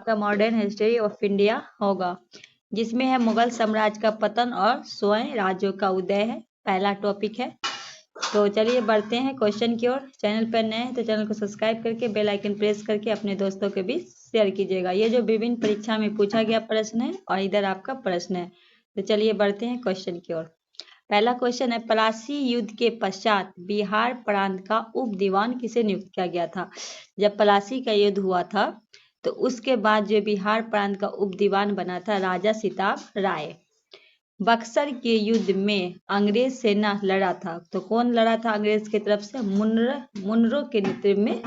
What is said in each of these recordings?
का modern history of India होगा, जिसमें है मुगल साम्राज्य का पतन और स्वयं राज्यों का उदय है। पहला टॉपिक है। तो चलिए बढ़ते हैं क्वेश्चन की ओर। चैनल पर नए हैं तो चैनल को सब्सक्राइब करके बेल आइकन प्रेस करके अपने दोस्तों के बीच शेयर कीजिएगा। ये जो विभिन्न परीक्षा में पूछा गया प्रश्न है और इधर आपका प्रश्न है। तो चलिए बढ़ते हैं क्वेश्चन की ओर। पहला क्वेश्चन है, पलासी युद्ध के पश्चात बिहार प्रांत का उप दीवान किसे नियुक्त किया गया था? जब पलासी का युद्ध हुआ था तो उसके बाद जो बिहार प्रांत का उप दीवान बना था राजा सिताब राय। बक्सर के युद्ध में अंग्रेज सेना लड़ा था, तो कौन लड़ा था अंग्रेज की तरफ से? मुनरो के नेतृत्व में।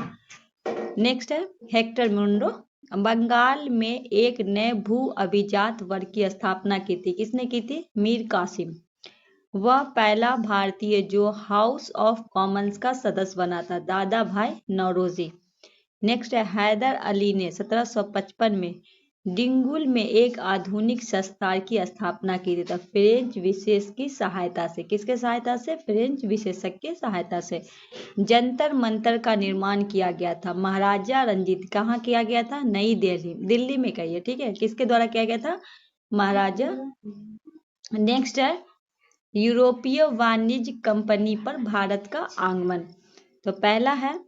नेक्स्ट है हेक्टर मुनरो। बंगाल में एक नए भू अभिजात वर्ग की स्थापना की थी। किसने की थी? मीर कासिम। वह पहला भारतीय जो हाउस ऑफ कॉमन्स का सदस्य बना था, दादा भाई नौरोजी। नेक्स्ट है हैदर अली ने 1755 में डिंगुल में एक आधुनिक शस्त्रागार की स्थापना की थी, फ्रेंच विशेष की सहायता से। किसके सहायता से? फ्रेंच विशेषज्ञ की सहायता से। जंतर मंतर का निर्माण किया गया था महाराजा रंजीत। कहाँ किया गया था? नई दिल्ली। दिल्ली में कहिए, ठीक है। किसके द्वारा किया गया था? महाराजा। नेक्स्ट है यूरोपीय वाणिज्य कंपनी पर भारत का आगमन। तो पहला है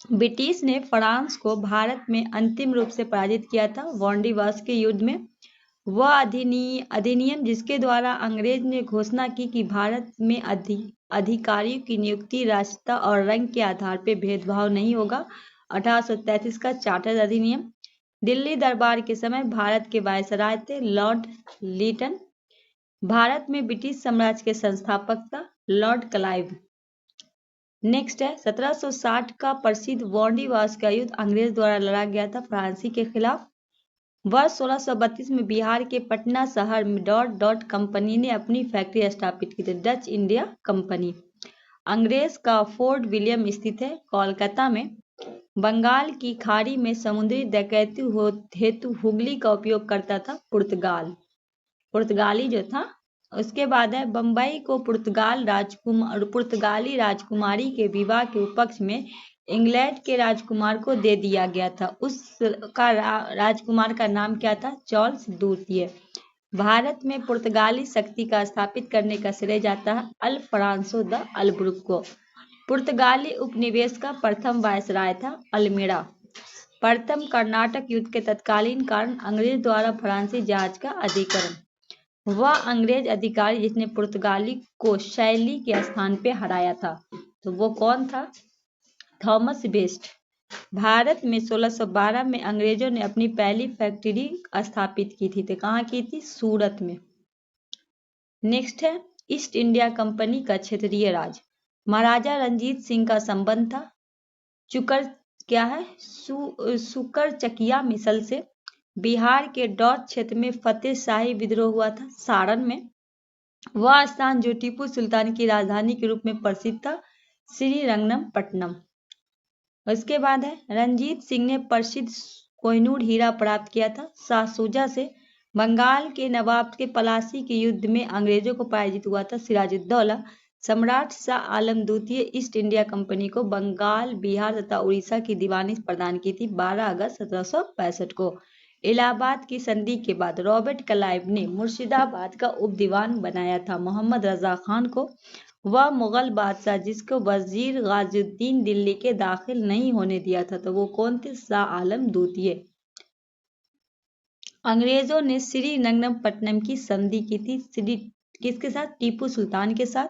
ब्रिटिश ने फ्रांस को भारत में अंतिम रूप से पराजित किया था वांडीवास के युद्ध में। वह अधिनियम जिसके द्वारा अंग्रेज ने घोषणा की कि भारत में अधिकारियों की नियुक्ति राष्ट्र और रंग के आधार पर भेदभाव नहीं होगा, 1833 का चार्टर अधिनियम। दिल्ली दरबार के समय भारत के वायसराय थे लॉर्ड लिटन। भारत में ब्रिटिश साम्राज्य के संस्थापक था लॉर्ड क्लाइव। नेक्स्ट है 1760 का प्रसिद्ध वांडीवास का युद्ध अंग्रेज द्वारा लड़ा गया था फ्रांसी के खिलाफ। वर्ष 1632 में बिहार के पटना शहर में डॉट कंपनी ने अपनी फैक्ट्री स्थापित की थी, डच इंडिया कंपनी। अंग्रेज का फोर्ट विलियम स्थित है कोलकाता में। बंगाल की खाड़ी में समुद्री डकैती हेतु हुगली का उपयोग करता था पुर्तगाली जो था। उसके बाद है बम्बई को पुर्तगाली राजकुमारी के विवाह के उपलक्ष्य में इंग्लैंड के राजकुमार को दे दिया गया था। उसका राजकुमार का नाम क्या था? चार्ल्स द्वितीय। भारत में पुर्तगाली शक्ति का स्थापित करने का श्रेय जाता है अल्फांसो द अलब्रुक को। पुर्तगाली उपनिवेश का प्रथम वायसराय था अल्मेड़ा। प्रथम कर्नाटक युद्ध के तत्कालीन कारण अंग्रेज द्वारा फ्रांसी जहाज का अधिकरण। वह अंग्रेज अधिकारी जिसने पुर्तगाली को शैली के स्थान पे हराया था, तो वो कौन था? Thomas best. भारत में 1612 में अंग्रेजों ने अपनी पहली फैक्ट्री स्थापित की थी, तो कहाँ की थी? सूरत में। नेक्स्ट है ईस्ट इंडिया कंपनी का क्षेत्रीय राज। महाराजा रंजीत सिंह का संबंध था सुकरचकिया मिसल से। बिहार के डॉट क्षेत्र में फतेह शाही विद्रोह हुआ था सारण में। वह स्थान जो टीपू सुल्तान की राजधानी के रूप में प्रसिद्ध था श्रीरंगपट्टनम। उसके बाद है रंजीत सिंह ने प्रसिद्ध कोहिनूर हीरा प्राप्त किया था शाह शुजा से। बंगाल के नवाब के पलासी के युद्ध में अंग्रेजों को पराजित हुआ था सिराजुद्दौला। सम्राट शाह आलम द्वितीय ईस्ट इंडिया कंपनी को बंगाल, बिहार तथा उड़ीसा की दीवानी प्रदान की थी 12 अगस्त 1765 को। इलाहाबाद की संधि के बाद रॉबर्ट क्लाइव ने मुर्शिदाबाद का उप दीवान बनाया था मोहम्मद रजा खान को। वह मुगल बादशाह जिसको वजीर गाजुद्दीन दिल्ली के दाखिल नहीं होने दिया था, तो वो कौन थे? शाह आलम द्वितीय। अंग्रेजों ने श्रीरंगपट्टनम की संधि की थी किसके साथ? टीपू सुल्तान के साथ।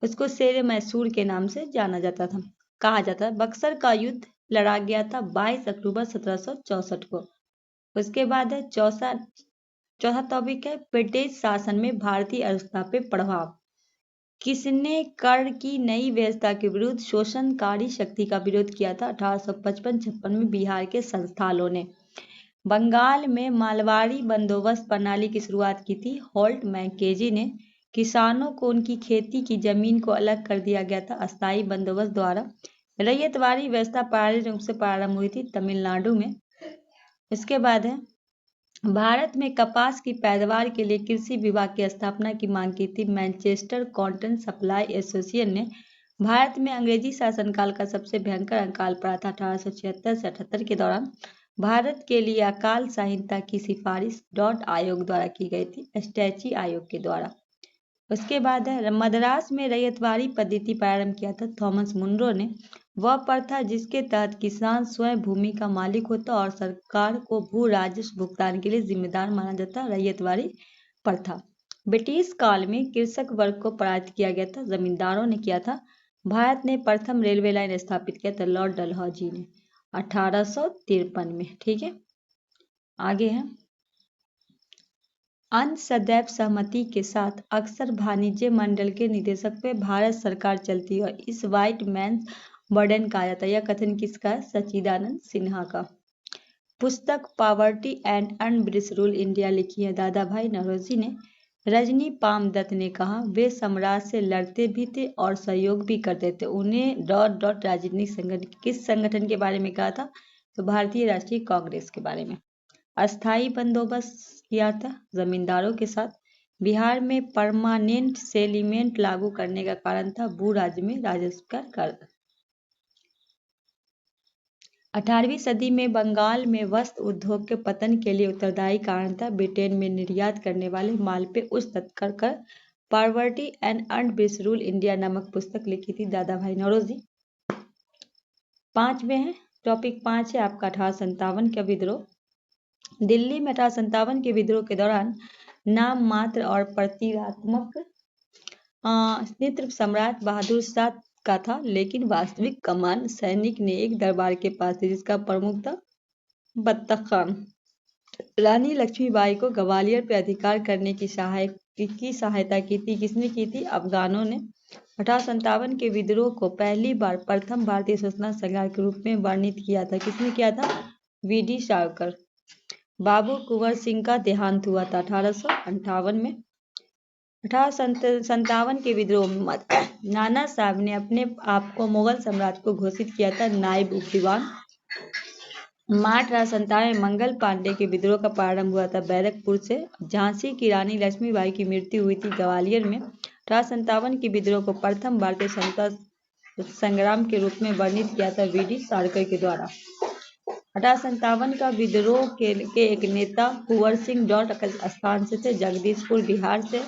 उसको शेर मैसूर के नाम से जाना जाता था, कहा जाता है। बक्सर का युद्ध लड़ा गया था 22 अक्टूबर 1764 को। उसके बाद है चौथा टॉपिक है ब्रिटिश शासन में भारतीय अर्थव्यवस्था पे प्रभाव। किसने कर की नई व्यवस्था के विरुद्ध शोषणकारी शक्ति का विरोध किया था? 1855-56 में बिहार के संस्थानों ने। बंगाल में मालवाड़ी बंदोबस्त प्रणाली की शुरुआत की थी होल्ट मैकेजी ने। किसानों को उनकी खेती की जमीन को अलग कर दिया गया था अस्थायी बंदोबस्त द्वारा। रैयतवाड़ी व्यवस्था पारंपरिक रूप से प्रारंभ हुई थी तमिलनाडु में। इसके बाद है भारत में कपास की पैदावार के लिए कृषि विभाग की स्थापना की मांग की थी मैनचेस्टर कॉटन सप्लाई एसोसिएशन ने। भारत में अंग्रेजी शासनकाल का सबसे भयंकर अकाल पड़ा था 1876 से 78 के दौरान। भारत के लिए अकाल संहिता की सिफारिश डॉट आयोग द्वारा की गई थी, स्टैची आयोग के द्वारा। उसके बाद है मद्रास में रैयतवाड़ी पद्धति प्रारंभ किया था थॉमस मुनरो ने। वह प्रथा जिसके तहत किसान स्वयं भूमि का मालिक होता और सरकार को भू राजस्व भुगतान के लिए जिम्मेदार माना जाता, रैयतवाड़ी प्रथा। ब्रिटिश काल में कृषक वर्ग को पराजित किया गया था, जमींदारों ने किया था। भारत ने प्रथम रेलवे लाइन स्थापित किया था लॉर्ड डलहौजी ने 1853 में। ठीक है, आगे है अंत सदैव सहमति के साथ अक्सर वाणिज्य मंडल के निर्देशक पे भारत सरकार चलती है और इस व्हाइट मैन बर्डन कहा जाता है। यह कथन किसका है? सच्चिदानंद सिन्हा का। पुस्तक poverty and un-British rule India लिखी है दादा भाई नौरोजी ने। रजनी पामदत्त ने कहा वे साम्राज्य से लड़ते भी थे और सहयोग भी करते थे। उन्हें डॉट डॉट राजनीतिक संगठन किस संगठन के बारे में कहा था? तो भारतीय राष्ट्रीय कांग्रेस के बारे में। अस्थायी बंदोबस्त किया था जमींदारों के साथ। बिहार में परमानेंट सेटलमेंट लागू करने का कारण था भू राज्य में राजस्व का कर। 18वीं सदी में बंगाल में वस्त्र उद्योग के पतन के लिए उत्तरदायी कारण था ब्रिटेन में निर्यात करने वाले माल पे उस तत्कर कर। Poverty and un-British rule India नामक पुस्तक लिखी थी दादा भाई नौरोजी। 5वें है टॉपिक 5 है आपका 1857 का विद्रोह। दिल्ली में 1857 के विद्रोह के दौरान नाम मात्र और प्रतीकात्मक नेतृत्व सम्राट बहादुर शाह का था, लेकिन वास्तविक कमान सैनिक ने एक दरबार के पास थी जिसका प्रमुख था बत्तख खान। रानी लक्ष्मीबाई को ग्वालियर पर अधिकार करने की सहायता की थी। किसने की थी? अफगानों ने। 1857 के विद्रोह को पहली बार प्रथम भारतीय स्वतंत्रता संग्राम के रूप में वर्णित किया था। किसने किया था? वी.डी. सावरकर। बाबू कुंवर सिंह का देहांत हुआ था 1858 में। 1857 के विद्रोह में नाना साहब ने अपने आप को मुगल सम्राट को घोषित किया था नायब उपदीवान। मार्च 1857 में मंगल पांडे के विद्रोह का प्रारंभ हुआ था बैरकपुर से। झांसी की रानी लक्ष्मीबाई की मृत्यु हुई थी ग्वालियर में। 1857 के विद्रोह को प्रथम भारतीय स्वतंत्रता संग्राम के रूप में वर्णित किया था वी.डी. सावरकर के द्वारा। 1857 का विद्रोह के एक नेता कुंवर सिंह डॉट स्थान से थे जगदीशपुर बिहार से।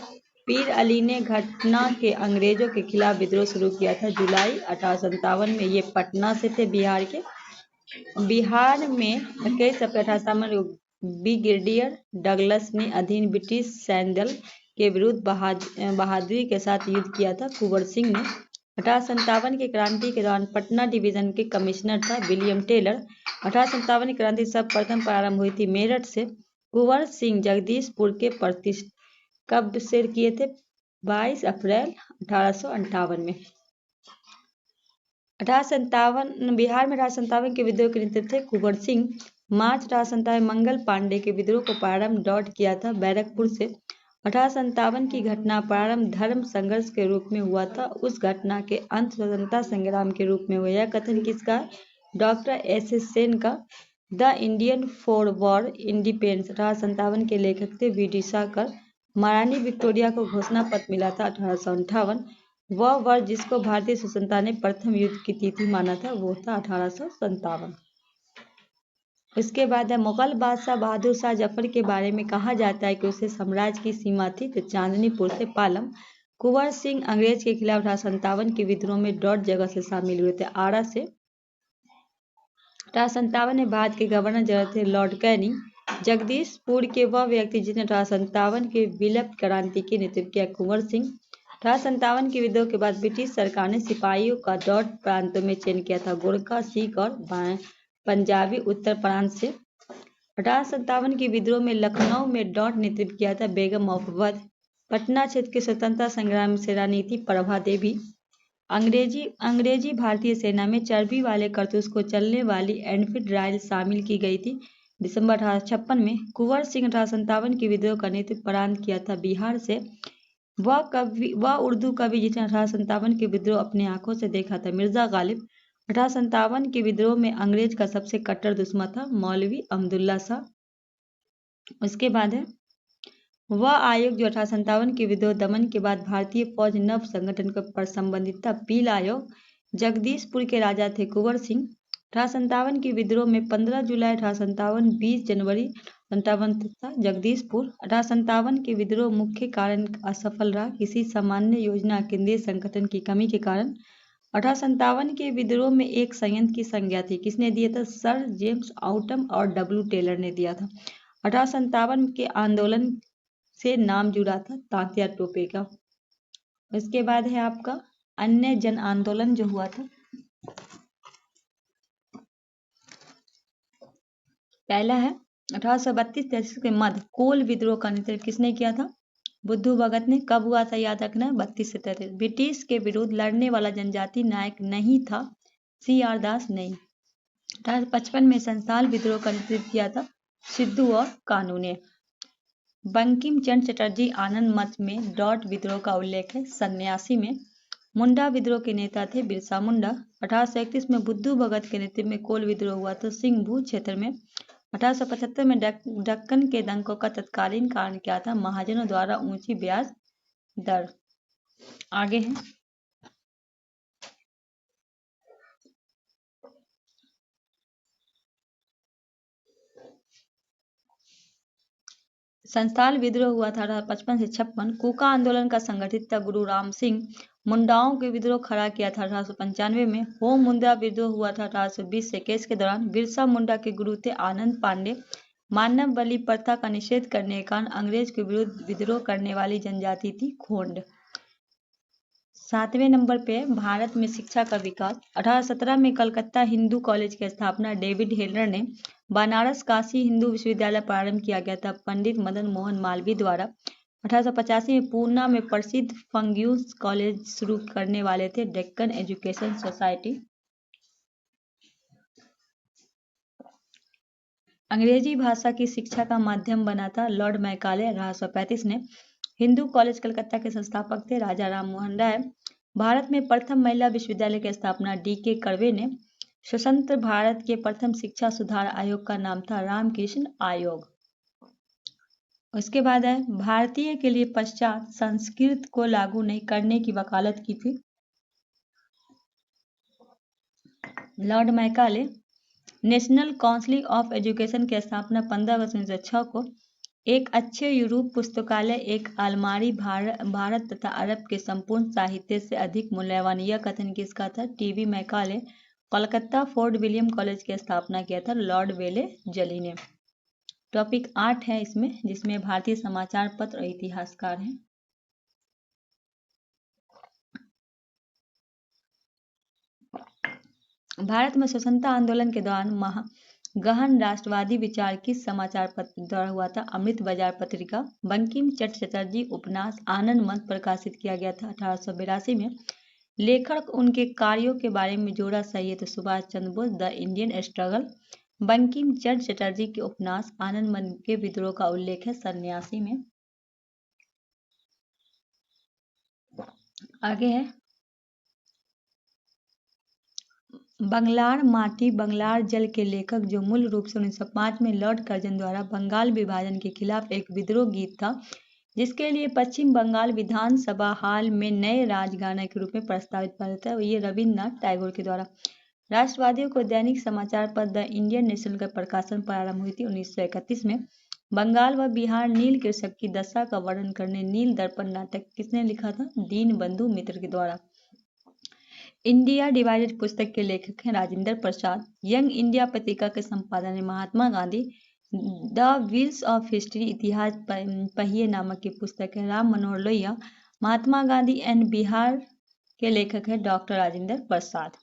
पीर अली ने घटना के अंग्रेजों के खिलाफ विद्रोह शुरू किया था जुलाई 1857 में। ये पटना से थे बिहार के। बिहार में 21 अप्रैल 1857 ब्रिगेडियर डगलस ने अधीन ब्रिटिश सैन्य दल के विरुद्ध बहादुरी के साथ युद्ध किया था। कुंवर सिंह ने 1857 की क्रांति के दौरान पटना डिवीजन के कमिश्नर था विलियम टेलर। 1857 की क्रांति सर्वप्रथम प्रारंभ हुई थी मेरठ से। कुंवर सिंह जगदीशपुर के प्रतिष्ठित कब से किए थे? 22 अप्रैल 1858 में। 1857 बिहार में 1857 के विद्रोह के नेतृत्व थे कुंवर सिंह। मार्च 1857 मंगल पांडे के विद्रोह को प्रारंभ डॉट किया था बैरकपुर से। 1857 की घटना प्रारंभ धर्म संघर्ष के रूप में हुआ था। उस घटना के अंत स्वतंत्रता संग्राम के रूप में हुआ। यह कथन किसका है? Doctor S. सेन का। The Indian for war independence 1857 के लेखक थे वी.डी. सावरकर। महारानी विक्टोरिया को घोषणा पत्र मिला था 1858। वह वर्ष जिसको भारतीय स्वतंत्रता ने प्रथम युद्ध की तिथि माना था वो था 1857। उसके बाद है मुगल बादशाह बहादुर शाह जफर के बारे में कहा जाता है कि उसे साम्राज्य की सीमा थी तो चांदनीपुर से पालम। कुंवर सिंह अंग्रेज के खिलाफ 1857 के विद्रोह में डॉट जगह से शामिल हुए थे आरा से। 1857 में भारत के गवर्नर जनरल थे लॉर्ड कैनिंग। जगदीशपुर के वह व्यक्ति जिसने 1857 के विप्लव क्रांति की नेतृत्व किया कुंवर सिंह। 1857 के विद्रोह के बाद ब्रिटिश सरकार ने सिपाहियों का डॉट प्रांतों में चयन किया था गोरखा, सिख और पंजाबी उत्तर प्रांत से। 1857 के विद्रोह में लखनऊ में डॉट नेतृत्व किया था बेगम ऑफ वध। पटना क्षेत्र के स्वतंत्रता संग्राम से रानी थी प्रभा देवी। अंग्रेजी भारतीय सेना में चर्बी वाले कारतूस को चलने वाली एनफील्ड राइफल शामिल की गई थी दिसंबर 1856 में। कुंवर सिंह 1857 के विद्रोह का नेतृत्व प्रारंभ किया था बिहार से। वह उर्दू कवि जिसने 1857 के विद्रोह अपने आंखों से देखा था मिर्जा गालिब। 1857 के विद्रोह में अंग्रेज का सबसे कट्टर दुश्मन था मौलवी अब्दुल्ला शाह। उसके बाद है वह आयोग जो 1857 के विद्रोह दमन के बाद भारतीय फौज नव संगठन पर संबंधित था पील आयोग। जगदीशपुर के राजा थे कुंवर सिंह। 1857 के विद्रोह में 15 जुलाई 1857, 20 जनवरी 57 तथा जगदीशपुर। 1857 के विद्रोह मुख्य कारण असफल रहा, किसी सामान्य योजना केंद्रीय संगठन की कमी के कारण। 1857 के विद्रोह में एक संयंत्र की संज्ञा थी, किसने दिया था? सर जेम्स आउटम और डब्ल्यू टेलर ने दिया था। 1857 के आंदोलन से नाम जुड़ा था तांत्या टोपे का। इसके बाद है आपका अन्य जन आंदोलन जो हुआ था। पहला है 1832-33 के मध्य कोल विद्रोह का नेतृत्व किसने किया था? बुद्धू भगत ने। कब हुआ था याद रखना, 32 से 33। ब्रिटिश के विरुद्ध लड़ने वाला जनजाति नायक नहीं था CR दास, नहीं। 1855 में संथाल विद्रोह का नेतृत्व किया था सिद्धू और कानू ने। बंकिम चंद्र चटर्जी आनंद मठ में डॉट विद्रोह का उल्लेख है 87 में। मुंडा विद्रोह के नेता थे बिरसा मुंडा। 1831 में बुद्धू भगत के नेतृत्व में कोल विद्रोह हुआ था सिंहभू क्षेत्र में। 1875 में दक्कन के दंगों का तत्कालीन कारण क्या था? महाजनों द्वारा ऊंची ब्याज दर। आगे है संथाल विद्रोह हुआ था 1855 से 56। कूका आंदोलन का संगठित था गुरु राम सिंह। मुंडाओं के विद्रोह खड़ा किया था 1895 में। होम मुंडा विद्रोह हुआ था 1820 से 21 के दौरान। बिरसा मुंडा के गुरु थे आनंद पांडे। मानव बलि प्रथा का निषेध करने के कारण अंग्रेज के विरुद्ध विद्रोह करने वाली जनजाति थी खोंड। 7वें नंबर पे भारत में शिक्षा का विकास। 1817 में कलकत्ता हिंदू कॉलेज की स्थापना डेविड हेलर ने। बनारस काशी हिंदू विश्वविद्यालय प्रारंभ किया गया था पंडित मदन मोहन मालवीय द्वारा। 1885 में पूना में प्रसिद्ध फर्ग्यूस कॉलेज शुरू करने वाले थे डेक्कन एजुकेशन सोसाइटी। अंग्रेजी भाषा की शिक्षा का माध्यम बना था लॉर्ड मैकाले 1835 ने। हिंदू कॉलेज कलकत्ता के संस्थापक थे राजा राम मोहन राय। भारत में प्रथम महिला विश्वविद्यालय की स्थापना DK कर्वे ने। स्वतंत्र भारत के प्रथम शिक्षा सुधार आयोग का नाम था रामकृष्ण आयोग। उसके बाद है भारतीय के लिए पश्चात संस्कृत को लागू नहीं करने की वकालत की थी Lord Macaulay. National council of education की स्थापना 15 अगस्त 1906 को। एक अच्छे यूरोप पुस्तकालय एक अलमारी भारत तथा अरब के संपूर्ण साहित्य से अधिक मूल्यवान, यह कथन किसका था? TB Macaulay. Kolkata fort William college की स्थापना किया था लॉर्ड वेले जली ने। टॉपिक 8 है इसमें, जिसमें भारतीय समाचार पत्र और इतिहासकार हैं। भारत में स्वतंत्रता आंदोलन के दौरान गहन राष्ट्रवादी विचार किस समाचार पत्र द्वारा हुआ था? अमृत बाजार पत्रिका। बंकिम चंद्र चटर्जी उपन्यास आनंद मठ प्रकाशित किया गया था 1882 में। लेखक उनके कार्यों के बारे में जोड़ा सही है तो Subhash Chandra Bose, the Indian struggle. Bankim Chandra Chatterjee के उपन्यास आनंद मठ के विद्रोह का उल्लेख है 87 में। आगे है बंगलार माटी बंगलार जल के लेखक, जो मूल रूप से 1905 में लॉर्ड कर्जन द्वारा बंगाल विभाजन के खिलाफ एक विद्रोह गीत था, जिसके लिए पश्चिम बंगाल विधानसभा हाल में नए राजगाना के रूप में प्रस्तावित किया था। ये रविन्द्रनाथ टैगोर के द्वारा। राष्ट्रवादियों को दैनिक समाचार पत्र द इंडियन नेशनल का प्रकाशन प्रारंभ हुई थी 1931 में। बंगाल व बिहार नील कृषक की दशा का वर्णन करने नील दर्पण नाटक किसने लिखा था? दीन बंधु मित्र के द्वारा। इंडिया डिवाइडेड पुस्तक के लेखक हैं राजेंद्र प्रसाद। यंग इंडिया पत्रिका के संपादन है Mahatma Gandhi. The wheels of history इतिहास पहिए नामक की पुस्तक है राम मनोहर लोहिया। महात्मा गांधी एंड बिहार के लेखक है डॉक्टर राजेंद्र प्रसाद।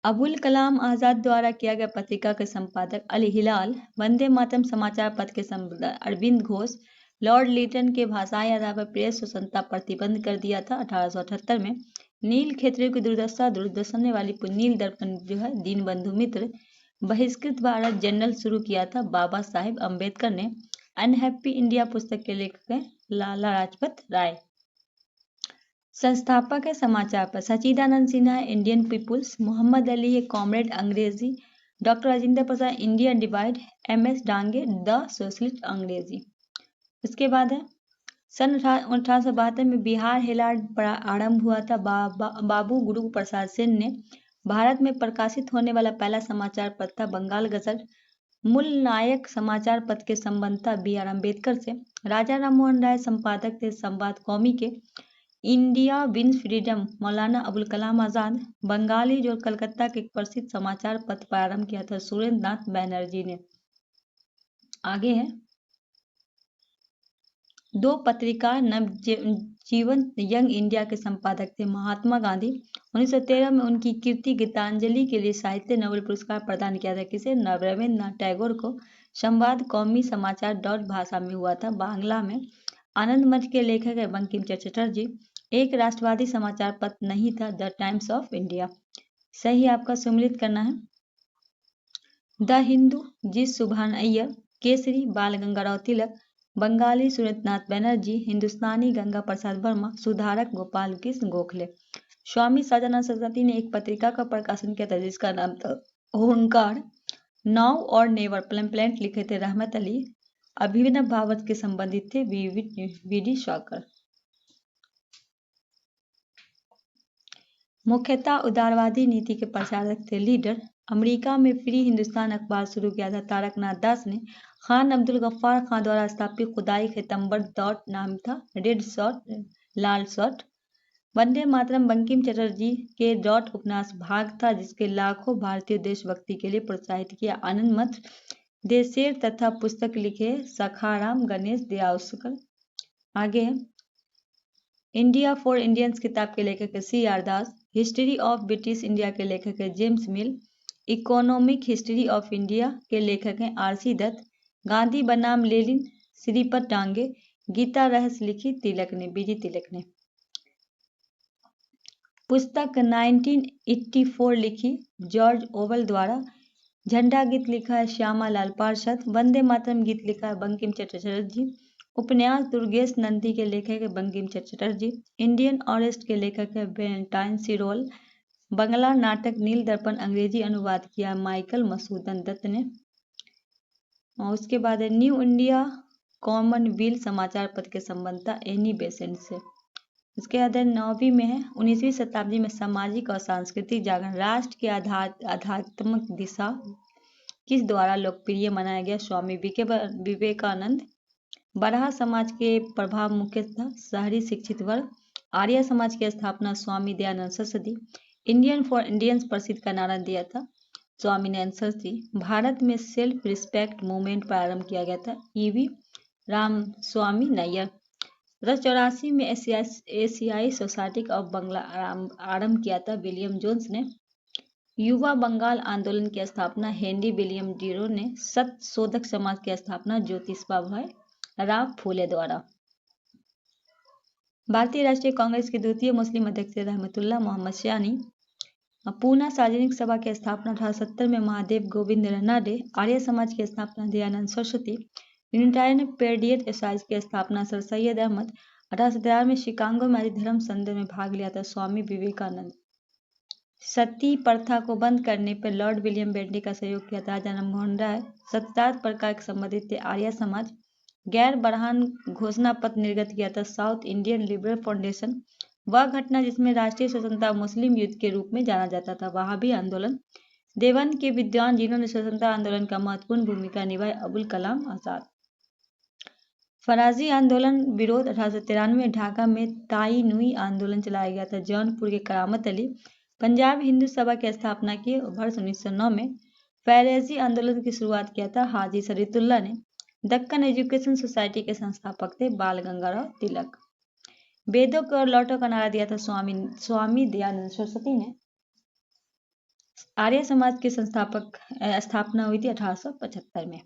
अबुल कलाम आजाद द्वारा किया गया पत्रिका के संपादक अल हिलाल। वंदे मातरम समाचार पत्र के संपादक अरविंद घोष। लॉर्ड लिटन के भाषाई आधार पर प्रेस स्वतंत्रता प्रतिबंध कर दिया था 1878 में। नील क्षेत्रियों की दुर्दशा दूरदर्शन वाली नील दर्पण जो है दीन बंधु मित्र। बहिष्कृत भारत जर्नल शुरू किया था बाबा साहेब अम्बेडकर ने। अनहैप्पी इंडिया पुस्तक के लेखक हैं लाला लाजपत राय। संस्थापक है समाचार पर सचिदानंद सिन्हा इंडियन पीपुल्स। मोहम्मद अली है कॉमरेड अंग्रेजी। Doctor Rajendra Prasad India divide. MS Dange the socialist अंग्रेजी। इसके बाद है सन 1872 में बिहार हेराल्ड आरंभ हुआ था बाबू गुरु प्रसाद सेन ने। भारत में प्रकाशित होने वाला पहला समाचार पत्र था बंगाल गजट। मूल नायक समाचार पत्र के संबंध था B.R. अम्बेडकर से। राजा राम मोहन राय संपादक थे संवाद कौमी के। India wins freedom Maulana Abul Kalam आजाद। बंगाली जो कलकत्ता के एक प्रसिद्ध समाचार पत्र प्रारंभ किया था सुरेंद्र नाथ बैनर्जी ने। आगे है दो पत्रिका नवजीवन यंग इंडिया के संपादक थे महात्मा गांधी। 1913 में उनकी कीर्ति गीतांजलि के लिए साहित्य नोबेल पुरस्कार प्रदान किया था किसे? रविन्द्रनाथ टैगोर को। संवाद कौमी समाचार डॉट भाषा में हुआ था बांग्ला में। आनंद मठ के लेखक है बंकिम चंद्र चटर्जी। एक राष्ट्रवादी समाचार पत्र नहीं था द टाइम्स ऑफ इंडिया। सही आपका सम्मिलित करना है। द हिंदू जी सुभान अय्यर। केसरी बाल गंगाराव तिलक। बंगाली सुरेंद्रनाथ बैनर्जी। हिंदुस्तानी गंगा प्रसाद वर्मा। सुधारक गोपाल कृष्ण गोखले। स्वामी सदानंद सरस्वती ने एक पत्रिका का प्रकाशन किया था जिसका नाम था ओंकार। नाउ और नेवर प्लेंट लिखे थे रहमत अली। अभिनव भागवत के संबंधित थे वी.डी. शॉकर। मुख्यतः उदारवादी नीति के प्रचारक थे लीडर। अमेरिका में फ्री हिंदुस्तान अखबार शुरू किया था तारकनाथ दास ने। खान अब्दुल गफ्फार खान द्वारा स्थापित खुदाई खैतम्बर डॉट नाम था रेड शॉट लाल शॉट। वंदे मातरम बंकिम चटर्जी के डॉट उपन्यास भाग था जिसके लाखों भारतीय देशभक्ति के लिए प्रोत्साहित किया। आनंद मठ देशेर तथा पुस्तक लिखे सखाराम गणेश दयाउस्कर। आगे है इंडिया फॉर इंडियंस किताब के लेखक है C.R. Das. History of British India के लेखक है James mill. Economic history of India के लेखक हैं R.C. दत्त। गांधी बनाम लेनिन श्रीपद टांगे। गीता रहस्य लिखी तिलक ने B.G. तिलक ने। पुस्तक 1984 लिखी जॉर्ज ओवेल द्वारा। झंडा गीत लिखा है श्यामा लाल पार्षद। वंदे मातरम गीत लिखा है बंकिम चंद्र चटर्जी। उपन्यास दुर्गेश नंदी के लेखक है बंकिम चंद्र चटर्जी। इंडियन ऑरेस्ट के लेखक है वेलेंटाइन सिरोल। बंगला नाटक नील दर्पण अंग्रेजी अनुवाद किया माइकल मसूदन दत्त ने। और उसके बाद है न्यू इंडिया कॉमनवेल्थ समाचार पत्र के संबंध था एनी बेसेंट से। उसके बाद 9वीं में है 19वीं शताब्दी में सामाजिक और सांस्कृतिक जागरण राष्ट्र के आध्यात्मिक दिशा किस द्वारा लोकप्रिय मनाया गया? स्वामी विवेकानंद। बरहा समाज के प्रभाव मुख्यतः शहरी शिक्षित वर्ग। आर्य समाज की स्थापना Swami Dayanand Saraswati. Indian for Indians प्रसिद्ध का नारा दिया था स्वामी दयानंद सरस्वती। भारत में सेल्फ रिस्पेक्ट मूवमेंट प्रारंभ किया गया था E.V. रामस्वामी नैयर। 1984 में एशियाई सोसाइटी ऑफ बंगला आरंभ किया था विलियम जोन्स ने। युवा बंगाल आंदोलन की स्थापना हेनरी विलियम डीरो ने। सत्य शोधक समाज की स्थापना ज्योतिबा भाई राव फूले द्वारा। भारतीय राष्ट्रीय कांग्रेस के द्वितीय मुस्लिम अध्यक्ष रहमतुल्लाह मोहम्मद शानी। पूना सार्वजनिक सभा की स्थापना 1870 में महादेव गोविंद रनाडे। आर्य समाज की स्थापना दयानंद सरस्वती। यूनिटारियन पेरियड सोसाइटी की स्थापना सर सैयद अहमद। 1873 में शिकागो में आदि धर्म संधि में भाग लिया था स्वामी विवेकानंद। सती प्रथा को बंद करने पर लॉर्ड विलियम बेंटिक का सहयोग किया था राजा राम मोहन राय। सत्यार्थ प्रकार के संबंधित थे आर्य समाज। गैर बरहान घोषणा पत्र निर्गत किया था साउथ इंडियन लिबरल फाउंडेशन। वह घटना जिसमें राष्ट्रीय स्वतंत्रता मुस्लिम युद्ध के रूप में जाना जाता था वहाबी आंदोलन। देवबंद के विद्वान जिन्होंने स्वतंत्रता आंदोलन का महत्वपूर्ण भूमिका निभाई अबुल कलाम आजाद। फराजी आंदोलन विरोध 1893 ढाका में ताई नुई आंदोलन चलाया गया था जौनपुर के करामत अली। पंजाब हिंदू सभा की स्थापना की वर्ष 1909 में। फैरेजी आंदोलन की शुरुआत किया था हाजी शरीयतुल्लाह ने। दक्कन एजुकेशन सोसाइटी के संस्थापक थे बाल गंगाराव तिलक। वेदों को और लौटो का नारा दिया था स्वामी दयानंद सरस्वती ने। आर्य समाज के स्थापना हुई थी 1875 में।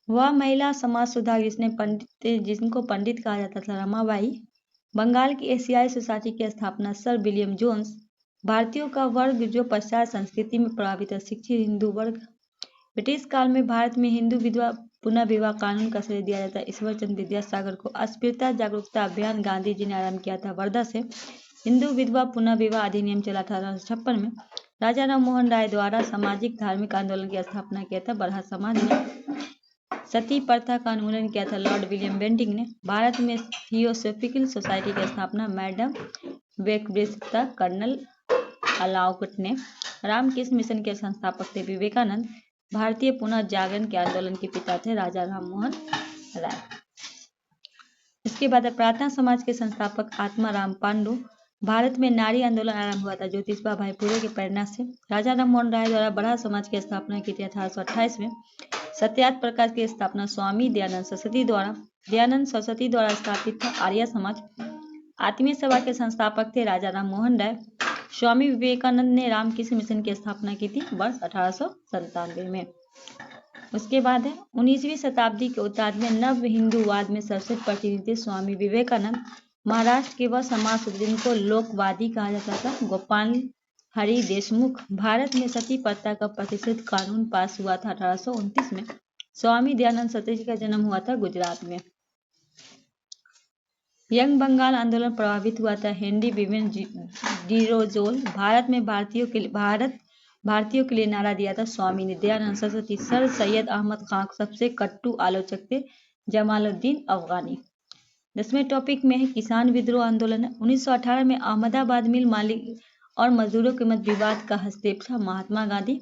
वह महिला समाज सुधार जिनको पंडित कहा जाता था रमाबाई। बंगाल की एशियाई सोसाइटी की स्थापना सर विलियम जोन्स। भारतीयों का वर्ग जो पश्चात संस्कृति में प्रभावित है शिक्षित हिंदू वर्ग। ब्रिटिश काल में भारत में हिंदू विधवा पुनः विवाह कानून का श्रेय दिया जाता है ईश्वर चंद्र विद्यासागर को। अस्पृश्यता जागरूकता अभियान गांधी जी ने आरंभ किया था वर्धा से। हिंदू विधवा पुनः विवाह अधिनियम चला था 1856 में। राजा राम मोहन राय द्वारा सामाजिक धार्मिक आंदोलन की स्थापना किया था बरहा समाज ने। सती प्रथा का उन्मूलन किया था लॉर्ड विलियम बेंटिक ने। भारत में थियोसॉफिकल सोसाइटी की स्थापना मैडम वेकब्रिज कर्नल अलाउकट ने। रामकृष्ण मिशन के संस्थापक थे विवेकानंद। भारतीय पुनर्जागरण के आंदोलन के पिता थे राजा राममोहन राय। इसके बाद प्रार्थना समाज के संस्थापक आत्माराम पांडु। भारत में नारी आंदोलन आरंभ हुआ था ज्योतिबा भाई फुले की प्रेरणा से। राजा राममोहन राय द्वारा बड़ा समाज की स्थापना की थी 1828 में। सत्याग्रह प्रकाश की स्थापना स्वामी दयानंद सरस्वती द्वारा स्थापित था आर्य समाज। आत्मीय सभा के संस्थापक थे राजा राममोहन राय। स्वामी विवेकानंद ने रामकृष्ण मिशन की स्थापना की थी वर्ष 1897 में। उसके बाद है 19वीं शताब्दी के उत्तरार्ध में नव हिंदूवाद में सर्वश्रेष्ठ प्रतिनिधि स्वामी विवेकानंद। महाराष्ट्र के वह समाज सुधारक जिनको लोकवादी कहा जाता था गोपाल हरि देशमुख। भारत में सती प्रथा का प्रतिषेध कानून पास हुआ था 1829 में। स्वामी दयानंद सरस्वती का जन्म हुआ था गुजरात में। यंग बंगाल आंदोलन प्रभावित हुआ था हेनरी बिबिन डिरोजोल। भारत में भारतीयों के लिए नारा दिया था स्वामी ने। दयानंद सरस्वती। सर सैयद अहमद खान सबसे कट्टू आलोचक थे जमालुद्दीन अफगानी। 10वें टॉपिक में है किसान विद्रोह आंदोलन। 1918 में अहमदाबाद मिल मालिक और मजदूरों के मध्य विवाद का हस्तक्षेप था महात्मा गांधी।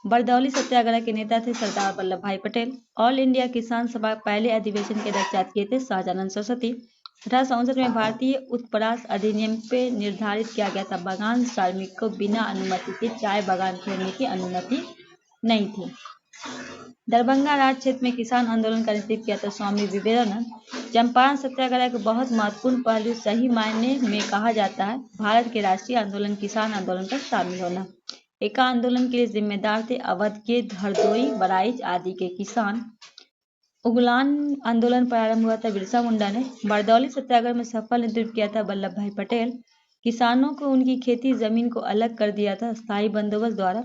बरदौली सत्याग्रह के नेता थे सरदार वल्लभ भाई पटेल। ऑल इंडिया किसान सभा पहले अधिवेशन के अध्यक्षता किए थे शाहजानंद सरस्वती। 1859 में भारतीय उत्प्रास अधिनियम पे निर्धारित किया गया था बागान श्रमिक को बिना अनुमति के चाय बागान खोलने की अनुमति नहीं थी। दरभंगा राज क्षेत्र में किसान आंदोलन का नेतृत्व किया था स्वामी विवेकानंद। चंपारण सत्याग्रह के बहुत महत्वपूर्ण पहलू सही मायने में कहा जाता है भारत के राष्ट्रीय आंदोलन किसान आंदोलन का शामिल होना। एका आंदोलन के लिए जिम्मेदार थे अवध के हरदोई बहराइच आदि के किसान। उगलान आंदोलन प्रारंभ हुआ था बिरसा मुंडा ने। बरदौली सत्याग्रह में सफल नेतृत्व किया था वल्लभ भाई पटेल। किसानों को उनकी खेती जमीन को अलग कर दिया था स्थायी बंदोबस्त द्वारा।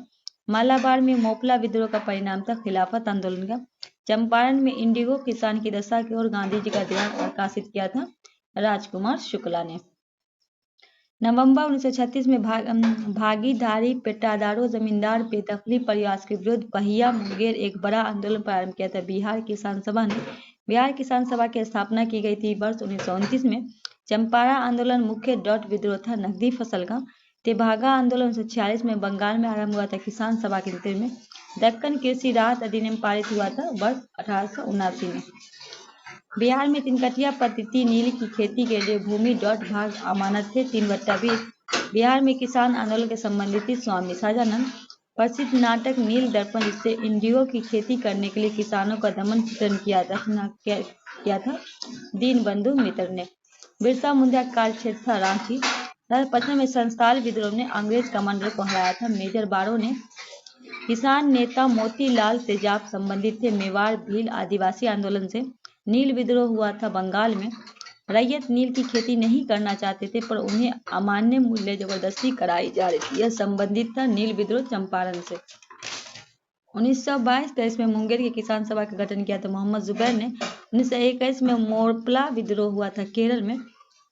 मालाबार में मोपला विद्रोह का परिणाम था खिलाफत आंदोलन का। चंपारण में इंडिगो किसान की दशा की ओर गांधी जी का ध्यान आकर्षित किया था राजकुमार शुक्ला ने। नवंबर 1936 में भागीदारी पेटादारों जमींदार बेदखली प्रयास के विरुद्ध पहिया मुंगेर एक बड़ा आंदोलन प्रारंभ किया था बिहार किसान सभा ने। बिहार किसान सभा की स्थापना की गई थी वर्ष 1929 में। चंपारण आंदोलन मुख्य डॉट विद्रोह था नकदी फसल का। तेभागा आंदोलन 1946 में बंगाल में आरंभ हुआ था किसान सभा के नेतृत्व में। दक्कन कृषि राहत अधिनियम पारित हुआ था वर्ष 1879 में। बिहार में तिनकटिया पद्धति नील की खेती के लिए भूमि डॉट भाग अमानत थे 3/20। बिहार में किसान आंदोलन के संबंधित थी स्वामी सहजानंद। प्रसिद्ध नाटक नील दर्पण जिससे इंडिगो की खेती करने के लिए किसानों का दमन पीड़न किया था दीनबंधु मित्र ने। बिरसा मुंडा काल क्षेत्र था रांची। 1955 में संस्थाल विद्रोह ने अंग्रेज कमांडर को हराया था मेजर बारो ने। किसान नेता मोतीलाल तेजाब संबंधित थे मेवाड़ भील आदिवासी आंदोलन से। नील विद्रोह हुआ था बंगाल में। रैयत नील की खेती नहीं करना चाहते थे पर उन्हें अमान्य मूल्य जबरदस्ती कराई जा रही थी। यह संबंधित था नील विद्रोह चंपारण से। 1922-23 में मुंगेर की किसान सभा का गठन किया था मोहम्मद जुबैर ने। 1921 में मोरपला विद्रोह हुआ था केरल में।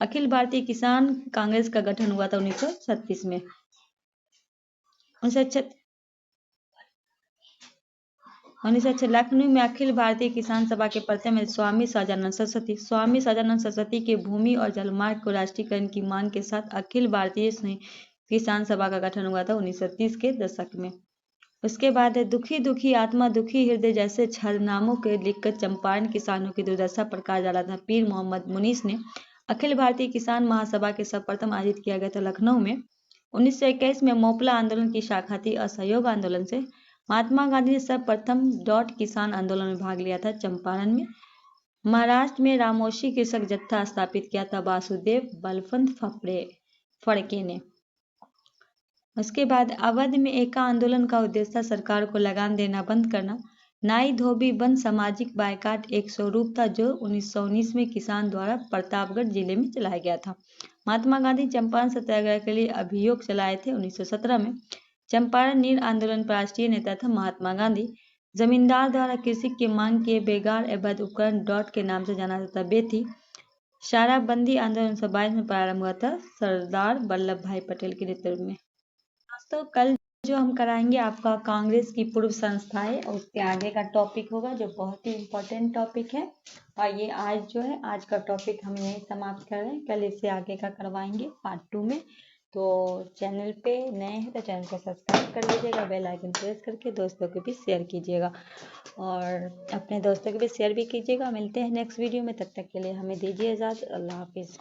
अखिल भारतीय किसान कांग्रेस का गठन हुआ था 1936 में। 1906 लखनऊ में अखिल भारतीय किसान सभा के प्रथम स्वामी सहजानंद सरस्वती। स्वामी सहजानंद सरस्वती के भूमि और जलमार्ग को राष्ट्रीयकरण की मांग के साथ अखिल भारतीय किसान सभा का गठन हुआ था 1930 के दशक में। उसके बाद है दुखी दुखी आत्मा दुखी हृदय जैसे छदनामों के लिखकर चंपारण किसानों की दुर्दशा पर कहा जा रहा था पीर मोहम्मद मुनीस ने। अखिल भारतीय किसान महासभा के सर्वप्रथम आयोजित किया गया था लखनऊ में। 1921 में मोपला आंदोलन की शाखा थी असहयोग आंदोलन से। महात्मा गांधी ने सर्वप्रथम डॉट किसान आंदोलन में भाग लिया था चंपारण में। महाराष्ट्र में रामोशी कृषक जत्था स्थापित किया था वासुदेव बलवंत फड़के ने। उसके बाद अवध में एका आंदोलन का उद्देश्य था सरकार को लगान देना बंद करना। नाई धोबी बंद सामाजिक बायकाट एक स्वरूप था जो 1919 में किसान द्वारा प्रतापगढ़ जिले में चलाया गया था। महात्मा गांधी चंपारण सत्याग्रह के लिए अभियोग चलाए थे 1917 में। चंपारण नील आंदोलन पर राष्ट्रीय नेता था महात्मा गांधी। जमींदार द्वारा कृषि की मांग किए बेगार अवैध उपकरण डॉट के नाम से जाना जाता बेथी। शराबबंदी आंदोलन 1922 में प्रारंभ हुआ था सरदार वल्लभ भाई पटेल के नेतृत्व में। दोस्तों कल जो हम कराएंगे आपका कांग्रेस की पूर्व संस्थाएं और उसके आगे का टॉपिक होगा जो बहुत ही इम्पोर्टेंट टॉपिक है। और ये आज जो है आज का टॉपिक हम यही समाप्त कर रहे हैं। कल इससे आगे का करवाएंगे पार्ट 2 में। तो चैनल पे नए हैं तो चैनल को सब्सक्राइब कर लीजिएगा, बेल आइकन प्रेस करके दोस्तों को भी शेयर कीजिएगा और अपने दोस्तों को भी शेयर भी कीजिएगा। मिलते हैं नेक्स्ट वीडियो में, तब तक के लिए हमें दीजिए इजाज़त। अल्लाह हाफिज़।